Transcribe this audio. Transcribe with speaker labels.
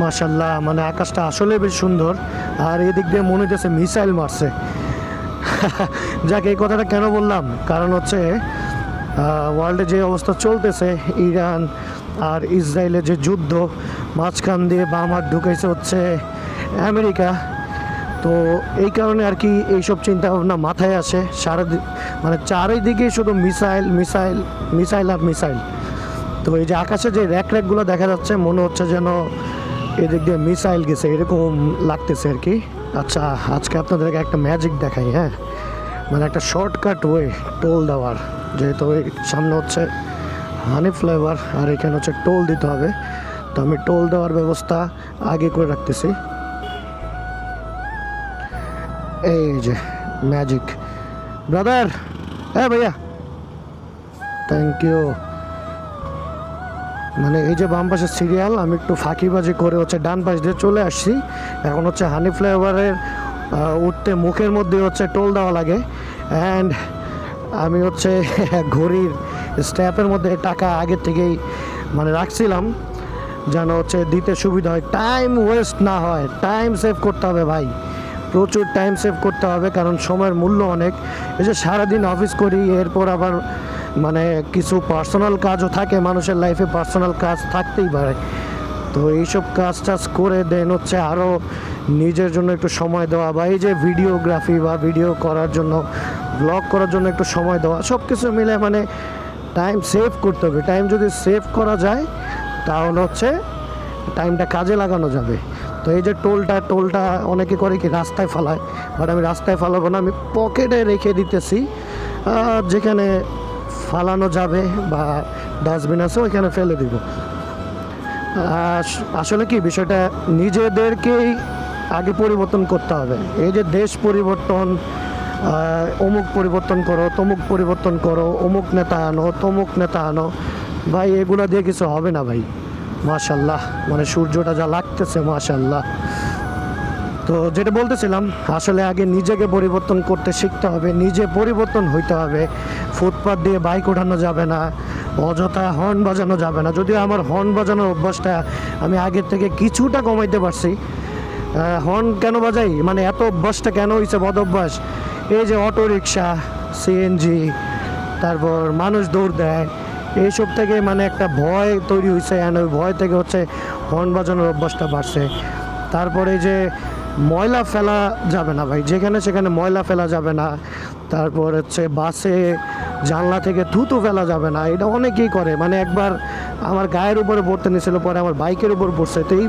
Speaker 1: মাশাল্লাহ, মানে আকাশটা আসলে বেশ সুন্দর। আর এদিক দিয়ে মনে হচ্ছে মিসাইল মারছে। যাক, এই কথাটা কেন বললাম, কারণ হচ্ছে ওয়ার্ল্ডে যে অবস্থা চলতেছে, ইরান আর ইসরায়েলের যে যুদ্ধ, মাঝখান দিয়ে বাম হাত ঢুকেছে হচ্ছে আমেরিকা। তো এই কারণে আর কি এইসব চিন্তা ভাবনা মাথায় আসে। মানে চারিদিকে শুধু মিসাইল মিসাইল মিসাইল আর মিসাইল। তো এই যে আকাশে যে র্যাকগুলো দেখা যাচ্ছে, মনে হচ্ছে যেন এদিক দিয়ে মিসাইল গেছে, এরকম লাগতেছে আর কি। আচ্ছা, আজকে আপনাদেরকে একটা ম্যাজিক দেখাই। হ্যাঁ, মানে একটা শর্টকাট ওয়ে টোল দেওয়ার। যেহেতু ওই সামনে হচ্ছে হানি ফ্লেভার আর এখানে হচ্ছে টোল দিতে হবে, তো আমি টোল দেওয়ার ব্যবস্থা আগে করে রাখতেছি। এই যে ম্যাজিক ব্রাদার। হ্যাঁ ভাইয়া, থ্যাংক ইউ। মানে এই যে বাম পাশের সিরিয়াল, আমি একটু ফাঁকিবাজি করে হচ্ছে ডান পাশ দিয়ে চলে আসছি। এখন হচ্ছে হানি ফ্লেভারের উঠতে মুখের মধ্যে হচ্ছে টোল দেওয়া লাগে। অ্যান্ড আমি হচ্ছে ঘড়ির স্ট্যাপের মধ্যে টাকা আগে থেকেই মানে রাখছিলাম, যেন হচ্ছে দিতে সুবিধা হয়, টাইম ওয়েস্ট না হয়। টাইম সেভ করতে হবে ভাই, প্রচুর টাইম সেভ করতে হবে, কারণ সময়ের মূল্য অনেক। এই যে সারাদিন অফিস করি, এরপর আবার মানে কিছু পার্সোনাল কাজও থাকে মানুষের লাইফে, পার্সোনাল কাজ থাকতেই পারে। তো এইসব কাজ টাজ করে দেন হচ্ছে আরও নিজের জন্য একটু সময় দেওয়া, বা এই যে ভিডিওগ্রাফি বা ভিডিও করার জন্য, ব্লগ করার জন্য একটু সময় দেওয়া, সব কিছু মিলে মানে টাইম সেভ করতে হবে। টাইম যদি সেভ করা যায় তাহলে হচ্ছে টাইমটা কাজে লাগানো যাবে। তো এই যে টোলটা অনেকে করে কি রাস্তায় ফালায়, বাট আমি রাস্তায় ফালাবো না, আমি পকেটে রেখে দিতেছি। যেখানে ফালানো যাবে বা ডাস্টবিন আছে ওইখানে ফেলে দিব। আসলে কি বিষয়টা, নিজেদেরকেই আগে পরিবর্তন করতে হবে। এই যে দেশ পরিবর্তন, অমুক পরিবর্তন করো, তমুক পরিবর্তন করো, অমুক নেতা আনো, তমুক নেতা আনো, ভাই এগুলো দিয়ে কিছু হবে না ভাই। মাশাল্লাহ, মানে সূর্যটা যা লাগতেছে মাশাল্লাহ। তো যেটা বলতেছিলাম, আসলে আগে নিজেকে পরিবর্তন করতে শিখতে হবে, নিজে পরিবর্তন হইতে হবে। ফুটপাথ দিয়ে বাইক ওঠানো যাবে না, অযথা হর্ন বাজানো যাবে না। যদিও আমার হর্ন বাজানোর অভ্যাসটা আমি আগের থেকে কিছুটা কমাইতে পারছি। হর্ন কেন বাজাই, মানে এত অভ্যাসটা কেন হয়েছে বদ অভ্যাস, এই যে অটো রিক্সা, সিএনজি, তারপর মানুষ দৌড় দেয়, এইসব থেকে মানে একটা ভয় তৈরি হয়েছে। অ্যান্ড ওই ভয় থেকে হচ্ছে হর্ন বাজানোর অভ্যাসটা বাড়ছে। তারপরে যে ময়লা ফেলা যাবে না ভাই, যেখানে সেখানে ময়লা ফেলা যাবে না। তারপর হচ্ছে বাসে জানলা থেকে থুতু ফেলা যাবে না, এটা অনেকেই করে। মানে একবার আমার গায়ের উপরে পড়তে নিয়েছিল, পরে আমার বাইকের উপর পড়ছে। তো এই